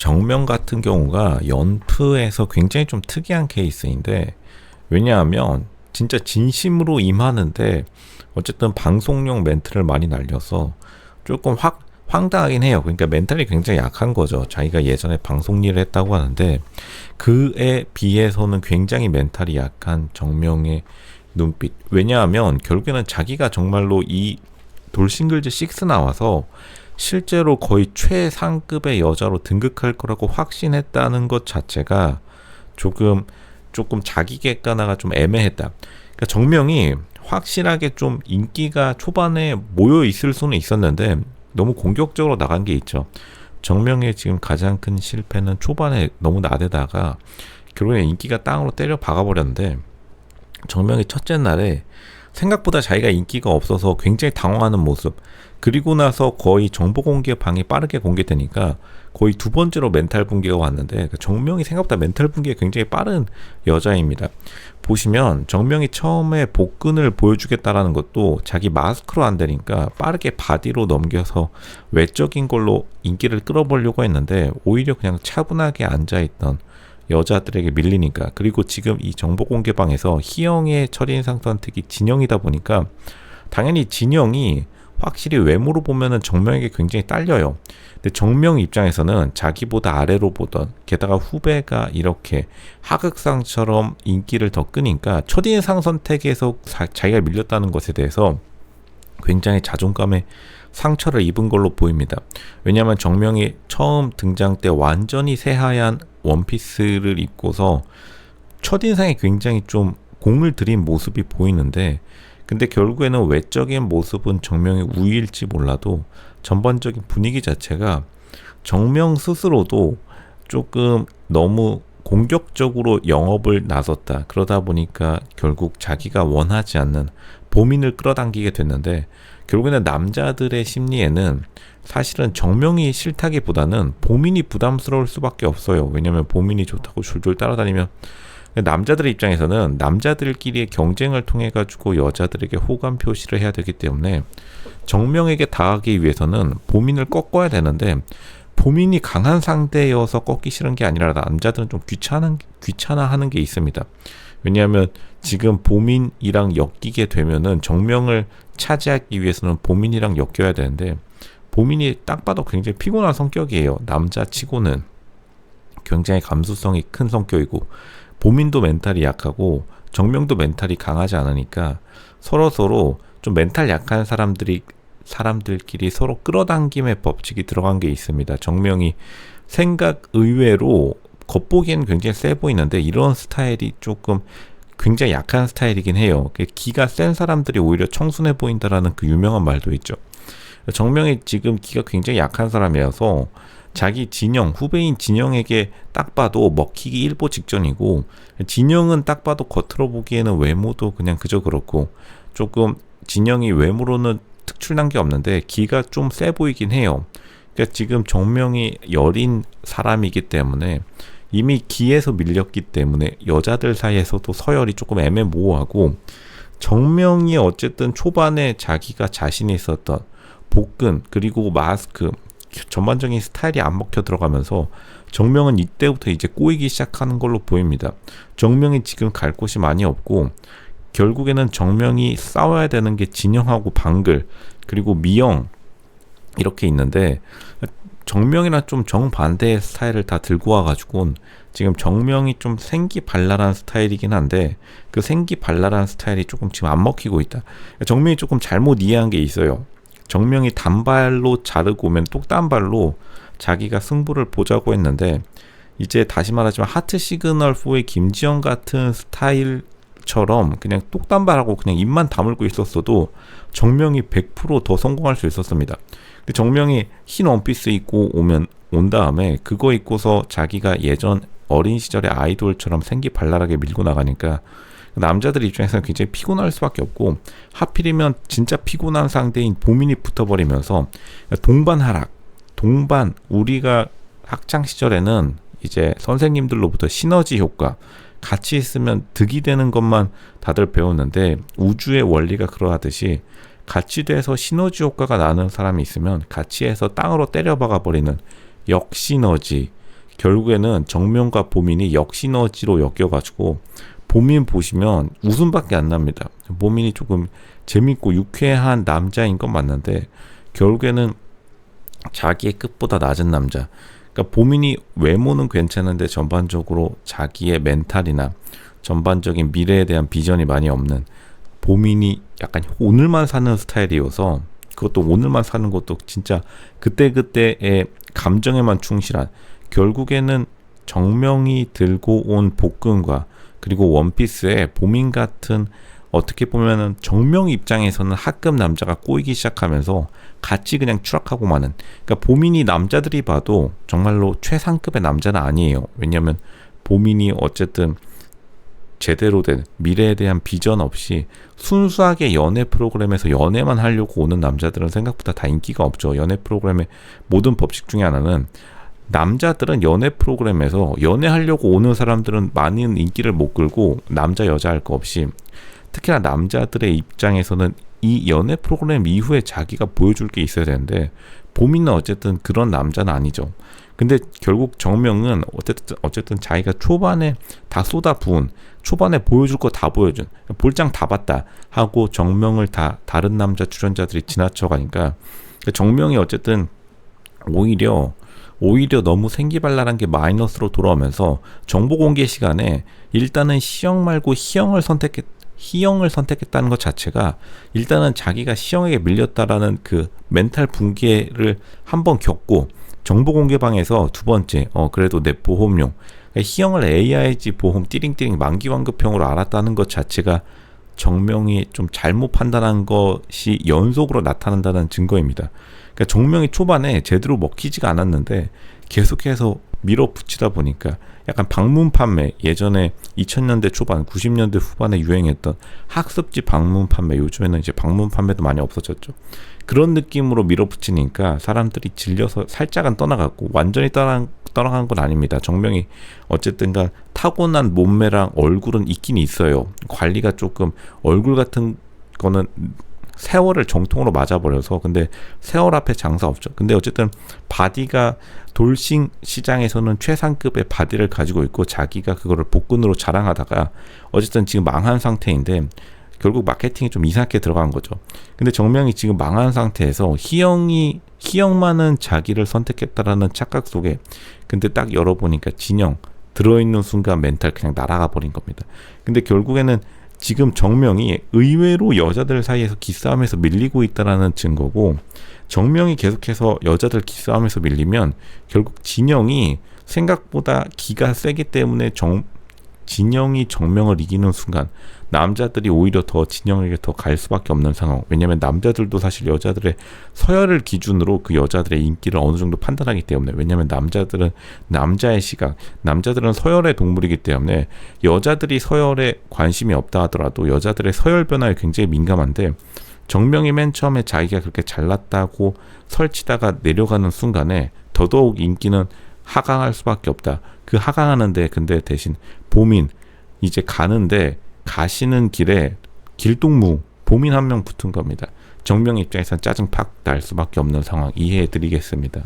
정명 같은 경우가 연프에서 굉장히 좀 특이한 케이스인데, 왜냐하면 진짜 진심으로 임하는데 어쨌든 방송용 멘트를 많이 날려서 조금 황당하긴 해요. 그러니까 멘탈이 굉장히 약한 거죠. 자기가 예전에 방송 일을 했다고 하는데 그에 비해서는 굉장히 멘탈이 약한 정명의 눈빛. 왜냐하면 결국에는 자기가 정말로 이 돌싱글즈 6 나와서 실제로 거의 최상급의 여자로 등극할 거라고 확신했다는 것 자체가 조금 자기 객관화가 좀 애매했다. 그러니까 정명이 확실하게 좀 인기가 초반에 모여 있을 수는 있었는데 너무 공격적으로 나간 게 있죠. 정명의 지금 가장 큰 실패는 초반에 너무 나대다가 결국에 인기가 땅으로 때려 박아버렸는데, 정명이 첫째 날에 생각보다 자기가 인기가 없어서 굉장히 당황하는 모습, 그리고 나서 거의 정보 공개 방이 빠르게 공개되니까 거의 두 번째로 멘탈 붕괴가 왔는데, 정명이 생각보다 멘탈 붕괴가 굉장히 빠른 여자입니다. 보시면 정명이 처음에 복근을 보여주겠다라는 것도 자기 마스크로 안 되니까 빠르게 바디로 넘겨서 외적인 걸로 인기를 끌어보려고 했는데 오히려 그냥 차분하게 앉아있던 여자들에게 밀리니까. 그리고 지금 이 정보 공개방에서 희영의 첫인상 선택이 진영이다 보니까 당연히 진영이 확실히 외모로 보면은 정명에게 굉장히 딸려요. 근데 정명 입장에서는 자기보다 아래로 보던, 게다가 후배가 이렇게 하극상처럼 인기를 더 끄니까 첫인상 선택에서 자기가 밀렸다는 것에 대해서 굉장히 자존감에 상처를 입은 걸로 보입니다. 왜냐하면 정명이 처음 등장 때 완전히 새하얀 원피스를 입고서 첫인상에 굉장히 좀 공을 들인 모습이 보이는데, 근데 결국에는 외적인 모습은 정명의 우위일지 몰라도 전반적인 분위기 자체가 정명 스스로도 조금 너무 공격적으로 영업을 나섰다. 그러다 보니까 결국 자기가 원하지 않는 보민을 끌어당기게 됐는데, 결국에는 남자들의 심리에는 사실은 정명이 싫다기보다는 보민이 부담스러울 수밖에 없어요. 왜냐면 보민이 좋다고 줄줄 따라다니면 남자들의 입장에서는 남자들끼리의 경쟁을 통해 가지고 여자들에게 호감 표시를 해야 되기 때문에 정명에게 닿기 위해서는 보민을 꺾어야 되는데, 보민이 강한 상대여서 꺾기 싫은 게 아니라 남자들은 좀 귀찮아하는 게 있습니다. 왜냐하면 지금 보민이랑 엮이게 되면은 정명을 차지하기 위해서는 보민이랑 엮여야 되는데, 보민이 딱 봐도 굉장히 피곤한 성격이에요. 남자치고는 굉장히 감수성이 큰 성격이고, 보민도 멘탈이 약하고 정명도 멘탈이 강하지 않으니까 서로 좀 멘탈 약한 사람들끼리 서로 끌어당김의 법칙이 들어간 게 있습니다. 정명이 생각 의외로 겉보기에는 굉장히 세 보이는데 이런 스타일이 조금 굉장히 약한 스타일이긴 해요. 기가 센 사람들이 오히려 청순해 보인다라는 그 유명한 말도 있죠. 정명이 지금 기가 굉장히 약한 사람이어서 자기 진영, 후배인 진영에게 딱 봐도 먹히기 일보 직전이고, 진영은 딱 봐도 겉으로 보기에는 외모도 그냥 그저 그렇고, 조금 진영이 외모로는 특출난 게 없는데 기가 좀 세 보이긴 해요. 그러니까 지금 정명이 여린 사람이기 때문에 이미 기에서 밀렸기 때문에 여자들 사이에서도 서열이 조금 애매모호하고, 정명이 어쨌든 초반에 자기가 자신이 있었던 복근 그리고 마스크 전반적인 스타일이 안 먹혀 들어가면서 정명은 이때부터 이제 꼬이기 시작하는 걸로 보입니다. 정명이 지금 갈 곳이 많이 없고, 결국에는 정명이 싸워야 되는 게 진영하고 방글 그리고 미영 이렇게 있는데, 정명이랑 좀 정반대의 스타일을 다 들고 와가지고 지금 정명이 좀 생기발랄한 스타일이긴 한데 그 생기발랄한 스타일이 조금 지금 안 먹히고 있다. 정명이 조금 잘못 이해한 게 있어요. 정명이 단발로 자르고 오면 똑단발로 자기가 승부를 보자고 했는데, 이제 다시 말하지만 하트 시그널 4의 김지영 같은 스타일처럼 그냥 똑단발하고 그냥 입만 다물고 있었어도 정명이 100% 더 성공할 수 있었습니다. 근데 정명이 흰 원피스 입고 온 다음에 그거 입고서 자기가 예전 어린 시절의 아이돌처럼 생기발랄하게 밀고 나가니까 남자들 입장에서는 굉장히 피곤할 수밖에 없고, 하필이면 진짜 피곤한 상대인 보민이 붙어버리면서 동반 우리가 학창 시절에는 이제 선생님들로부터 시너지 효과, 같이 있으면 득이 되는 것만 다들 배웠는데 우주의 원리가 그러하듯이 같이 돼서 시너지 효과가 나는 사람이 있으면 같이 해서 땅으로 때려박아 버리는 역시너지, 결국에는 정명과 보민이 역시너지로 엮여가지고 보민 보시면 웃음밖에 안 납니다. 보민이 조금 재밌고 유쾌한 남자인 건 맞는데 결국에는 자기의 끝보다 낮은 남자. 그러니까 보민이 외모는 괜찮은데 전반적으로 자기의 멘탈이나 전반적인 미래에 대한 비전이 많이 없는, 보민이 약간 오늘만 사는 스타일이어서, 그것도 오늘만 사는 것도 진짜 그때그때의 감정에만 충실한, 결국에는 정명이 들고 온 복근과 그리고 원피스에 보민 같은, 어떻게 보면은 정명 입장에서는 하급 남자가 꼬이기 시작하면서 같이 그냥 추락하고 마는, 그러니까 보민이 남자들이 봐도 정말로 최상급의 남자는 아니에요. 왜냐면 보민이 어쨌든 제대로 된 미래에 대한 비전 없이 순수하게 연애 프로그램에서 연애만 하려고 오는 남자들은 생각보다 다 인기가 없죠. 연애 프로그램의 모든 법칙 중에 하나는, 남자들은 연애 프로그램에서 연애하려고 오는 사람들은 많은 인기를 못 끌고 남자 여자 할 거 없이, 특히나 남자들의 입장에서는 이 연애 프로그램 이후에 자기가 보여줄 게 있어야 되는데 보민은 어쨌든 그런 남자는 아니죠. 근데 결국 정명은 어쨌든 자기가 초반에 다 쏟아부은, 초반에 보여줄 거 다 보여준, 볼장 다 봤다 하고 정명을 다 다른 남자 출연자들이 지나쳐가니까 정명이 어쨌든 오히려 너무 생기발랄한 게 마이너스로 돌아오면서 정보 공개 시간에 일단은 시영 말고 희영을 선택했다는 것 자체가, 일단은 자기가 시영에게 밀렸다라는 그 멘탈 붕괴를 한번 겪고 정보 공개방에서 두 번째 그래도 내 보험용, 희영을 AIG 보험 띠링띠링 만기환급형으로 알았다는 것 자체가 정명이 좀 잘못 판단한 것이 연속으로 나타난다는 증거입니다. 그러니까 정명이 초반에 제대로 먹히지가 않았는데 계속해서 밀어붙이다 보니까 약간 방문 판매, 예전에 2000년대 초반 90년대 후반에 유행했던 학습지 방문 판매, 요즘에는 이제 방문 판매도 많이 없어졌죠. 그런 느낌으로 밀어붙이니까 사람들이 질려서 살짝은 떠나갔고, 완전히 떠나간 건 아닙니다. 정명이 어쨌든간 타고난 몸매랑 얼굴은 있긴 있어요. 관리가 조금, 얼굴 같은 거는 세월을 정통으로 맞아버려서, 근데 세월 앞에 장사 없죠. 근데 어쨌든 바디가 돌싱 시장에서는 최상급의 바디를 가지고 있고 자기가 그거를 복근으로 자랑하다가 어쨌든 지금 망한 상태인데 결국 마케팅이 좀 이상하게 들어간 거죠. 근데 정명이 지금 망한 상태에서 희영만은 자기를 선택했다라는 착각 속에, 근데 딱 열어보니까 진영 들어있는 순간 멘탈 그냥 날아가 버린 겁니다. 근데 결국에는 지금 정명이 의외로 여자들 사이에서 기싸움에서 밀리고 있다라는 증거고, 정명이 계속해서 여자들 기싸움에서 밀리면 결국 진영이 생각보다 기가 세기 때문에 진영이 정명을 이기는 순간 남자들이 오히려 더 진영에게 더 갈 수밖에 없는 상황. 왜냐면 남자들도 사실 여자들의 서열을 기준으로 그 여자들의 인기를 어느 정도 판단하기 때문에, 왜냐면 남자들은 남자의 시각, 남자들은 서열의 동물이기 때문에 여자들이 서열에 관심이 없다 하더라도 여자들의 서열 변화에 굉장히 민감한데, 정명이 맨 처음에 자기가 그렇게 잘났다고 설치다가 내려가는 순간에 더더욱 인기는 하강할 수밖에 없다. 그 하강하는데 근데 대신 보민 이제 가시는 길에 길동무 보민 한 명 붙은 겁니다. 정명 입장에선 짜증 팍 날 수밖에 없는 상황 이해해 드리겠습니다.